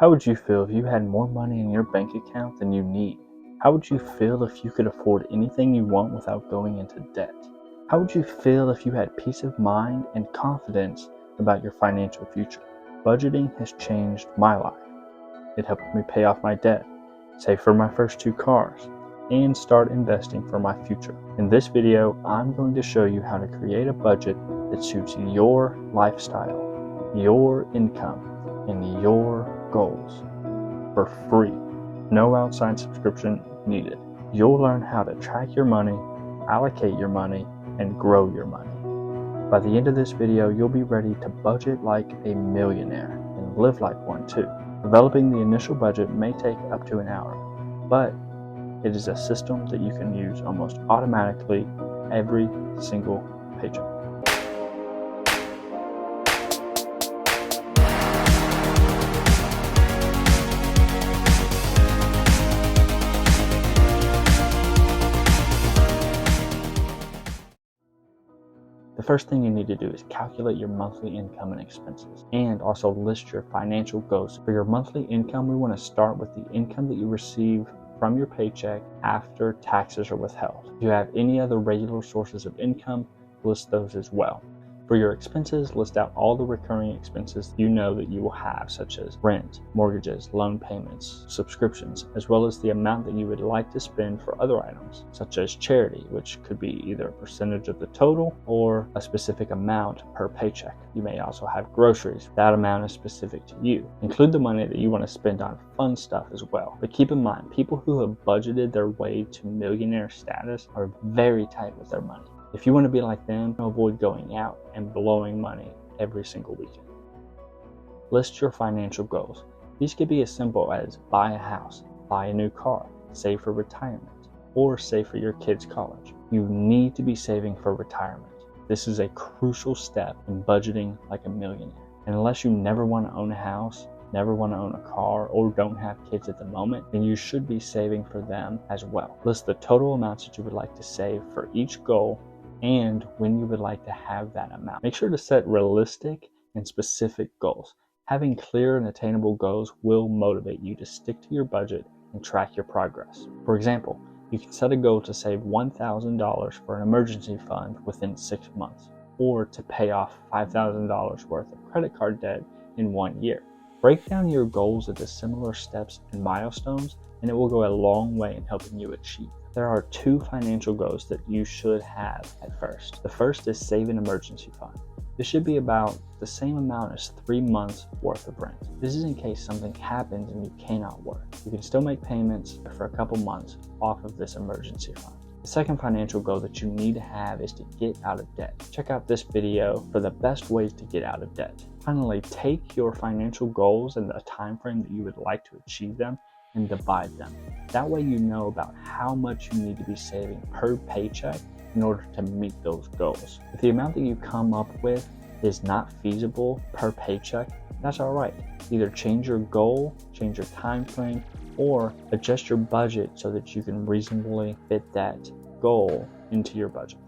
How would you feel if you had more money in your bank account than you need? How would you feel if you could afford anything you want without going into debt? How would you feel if you had peace of mind and confidence about your financial future? Budgeting has changed my life. It helped me pay off my debt, save for my first 2 cars, and start investing for my future. In this video, I'm going to show you how to create a budget that suits your lifestyle, your income, and your goals for free. No outside subscription needed. You'll learn how to track your money, allocate your money, and grow your money. By the end of this video, you'll be ready to budget like a millionaire and live like one too. Developing the initial budget may take up to an hour, but it is a system that you can use almost automatically every single paycheck. The first thing you need to do is calculate your monthly income and expenses, and also list your financial goals. For your monthly income, we want to start with the income that you receive from your paycheck after taxes are withheld. If you have any other regular sources of income, list those as well. For your expenses, list out all the recurring expenses you know that you will have, such as rent, mortgages, loan payments, subscriptions, as well as the amount that you would like to spend for other items, such as charity, which could be either a percentage of the total or a specific amount per paycheck. You may also have groceries. That amount is specific to you. Include the money that you want to spend on fun stuff as well. But keep in mind, people who have budgeted their way to millionaire status are very tight with their money. If you want to be like them, avoid going out and blowing money every single weekend. List your financial goals. These could be as simple as buy a house, buy a new car, save for retirement, or save for your kids' college. You need to be saving for retirement. This is a crucial step in budgeting like a millionaire. And unless you never want to own a house, never want to own a car, or don't have kids at the moment, then you should be saving for them as well. List the total amounts that you would like to save for each goal and when you would like to have that amount. Make sure to set realistic and specific goals. Having clear and attainable goals will motivate you to stick to your budget and track your progress. For example, you can set a goal to save $1,000 for an emergency fund within 6 months, or to pay off $5,000 worth of credit card debt in 1 year. Break down your goals into similar steps and milestones, and it will go a long way in helping you achieve. There are 2 financial goals that you should have at first. The first is save an emergency fund. This should be about the same amount as 3 months worth of rent. This is in case something happens and you cannot work. You can still make payments for a couple months off of this emergency fund. The second financial goal that you need to have is to get out of debt. Check out this video for the best ways to get out of debt. Finally, take your financial goals and the time frame that you would like to achieve them and divide them. That way you know about how much you need to be saving per paycheck in order to meet those goals. If the amount that you come up with is not feasible per paycheck, that's all right. Either change your goal, change your time frame, or adjust your budget so that you can reasonably fit that goal into your budget.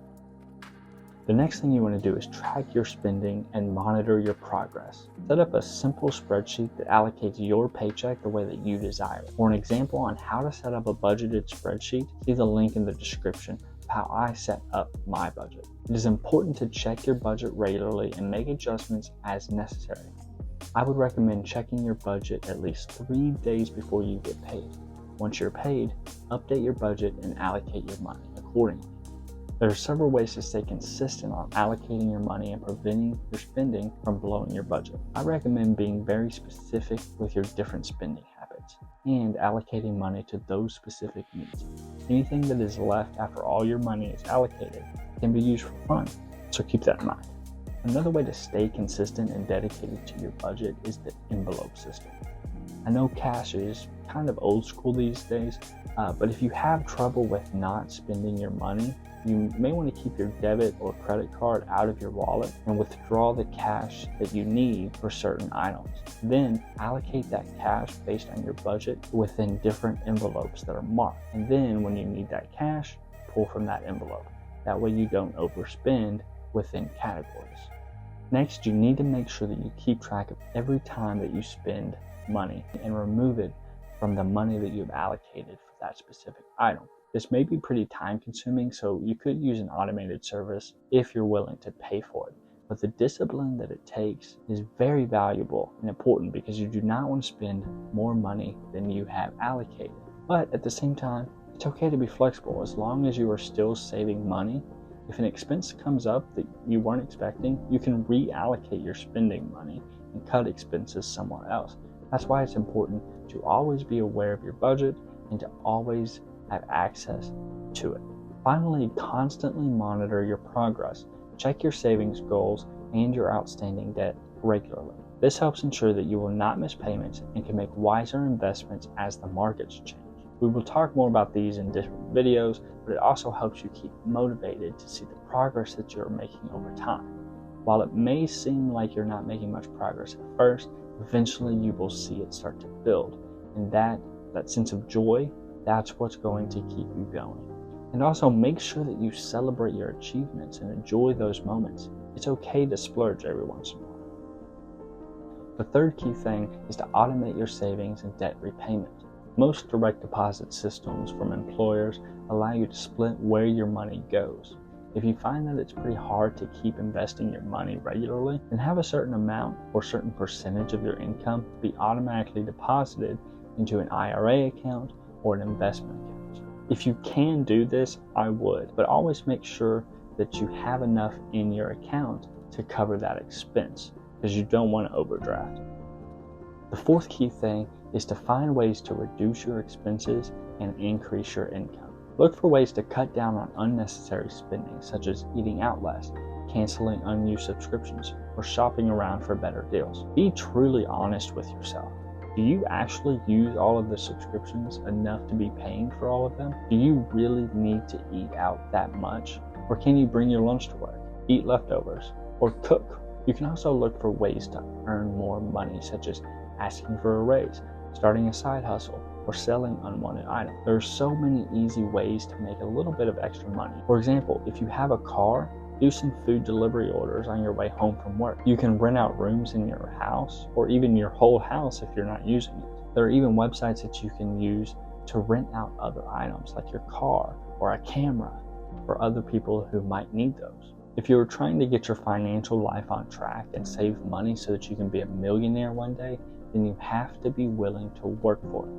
The next thing you want to do is track your spending and monitor your progress. Set up a simple spreadsheet that allocates your paycheck the way that you desire. For an example on how to set up a budgeted spreadsheet, see the link in the description of how I set up my budget. It is important to check your budget regularly and make adjustments as necessary. I would recommend checking your budget at least 3 days before you get paid. Once you're paid, update your budget and allocate your money accordingly. There are several ways to stay consistent on allocating your money and preventing your spending from blowing your budget. I recommend being very specific with your different spending habits and allocating money to those specific needs. Anything that is left after all your money is allocated can be used for fun, so keep that in mind. Another way to stay consistent and dedicated to your budget is the envelope system. I know cash is kind of old school these days, but if you have trouble with not spending your money, you may want to keep your debit or credit card out of your wallet and withdraw the cash that you need for certain items. Then allocate that cash based on your budget within different envelopes that are marked. And then when you need that cash, pull from that envelope. That way you don't overspend within categories. Next, you need to make sure that you keep track of every time that you spend money and remove it from the money that you've allocated for that specific item. This may be pretty time consuming, so you could use an automated service if you're willing to pay for it. But the discipline that it takes is very valuable and important because you do not want to spend more money than you have allocated. But at the same time, it's okay to be flexible as long as you are still saving money. If an expense comes up that you weren't expecting, you can reallocate your spending money and cut expenses somewhere else. That's why it's important to always be aware of your budget and to always have access to it. Finally, constantly monitor your progress. Check your savings goals and your outstanding debt regularly. This helps ensure that you will not miss payments and can make wiser investments as the markets change. We will talk more about these in different videos, but it also helps you keep motivated to see the progress that you're making over time. While it may seem like you're not making much progress at first, eventually you will see it start to build. And that sense of joy, that's what's going to keep you going. And also make sure that you celebrate your achievements and enjoy those moments. It's okay to splurge every once in a while. The third key thing is to automate your savings and debt repayment. Most direct deposit systems from employers allow you to split where your money goes. If you find that it's pretty hard to keep investing your money regularly, then have a certain amount or certain percentage of your income be automatically deposited into an IRA account or an investment account. If you can do this, I would, but always make sure that you have enough in your account to cover that expense because you don't want to overdraft. The fourth key thing is to find ways to reduce your expenses and increase your income. Look for ways to cut down on unnecessary spending, such as eating out less, canceling unused subscriptions, or shopping around for better deals. Be truly honest with yourself. Do you actually use all of the subscriptions enough to be paying for all of them? Do you really need to eat out that much? Or can you bring your lunch to work, eat leftovers, or cook? You can also look for ways to earn more money, such as asking for a raise, starting a side hustle, or selling unwanted items. There are so many easy ways to make a little bit of extra money. For example, if you have a car, do some food delivery orders on your way home from work. You can rent out rooms in your house, or even your whole house if you're not using it. There are even websites that you can use to rent out other items like your car or a camera for other people who might need those. If you're trying to get your financial life on track and save money so that you can be a millionaire one day, then you have to be willing to work for it.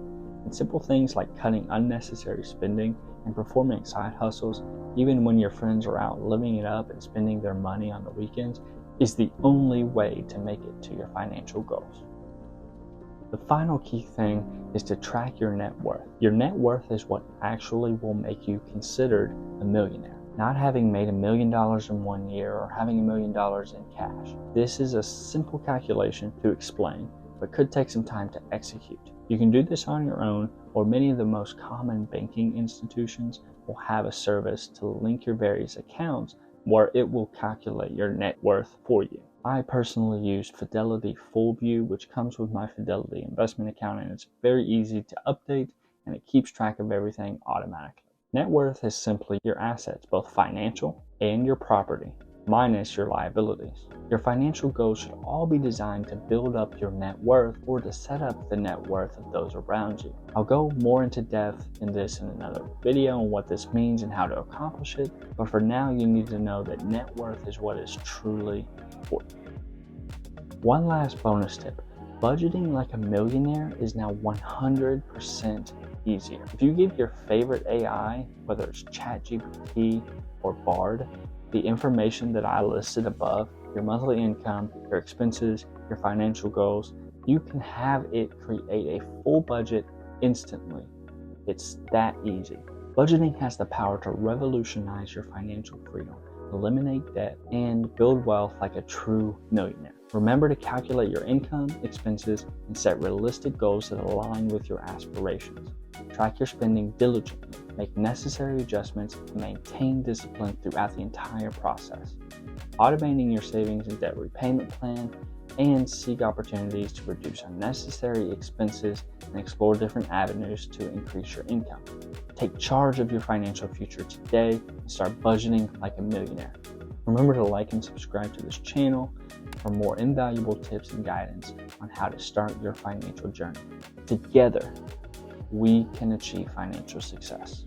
And simple things like cutting unnecessary spending and performing side hustles, even when your friends are out living it up and spending their money on the weekends, is the only way to make it to your financial goals. The final key thing is to track your net worth. Your net worth is what actually will make you considered a millionaire. Not having made $1 million in 1 year or having $1 million in cash. This is a simple calculation to explain, but could take some time to execute. You can do this on your own, or many of the most common banking institutions will have a service to link your various accounts where it will calculate your net worth for you. I personally use Fidelity Full View, which comes with my Fidelity investment account, and it's very easy to update and it keeps track of everything automatically. Net worth is simply your assets, both financial and your property, minus your liabilities. Your financial goals should all be designed to build up your net worth or to set up the net worth of those around you. I'll go more into depth in this in another video on what this means and how to accomplish it, but for now you need to know that net worth is what is truly important. One last bonus tip. Budgeting like a millionaire is now 100% easier. If you give your favorite AI, whether it's ChatGPT or Bard, the information that I listed above, your monthly income, your expenses, your financial goals, you can have it create a full budget instantly. It's that easy. Budgeting has the power to revolutionize your financial freedom, eliminate debt, and build wealth like a true millionaire. Remember to calculate your income, expenses, and set realistic goals that align with your aspirations. Track your spending diligently, make necessary adjustments, and maintain discipline throughout the entire process. Automating your savings and debt repayment plan, and seek opportunities to reduce unnecessary expenses and explore different avenues to increase your income. Take charge of your financial future today and start budgeting like a millionaire. Remember to like and subscribe to this channel for more invaluable tips and guidance on how to start your financial journey. Together, we can achieve financial success.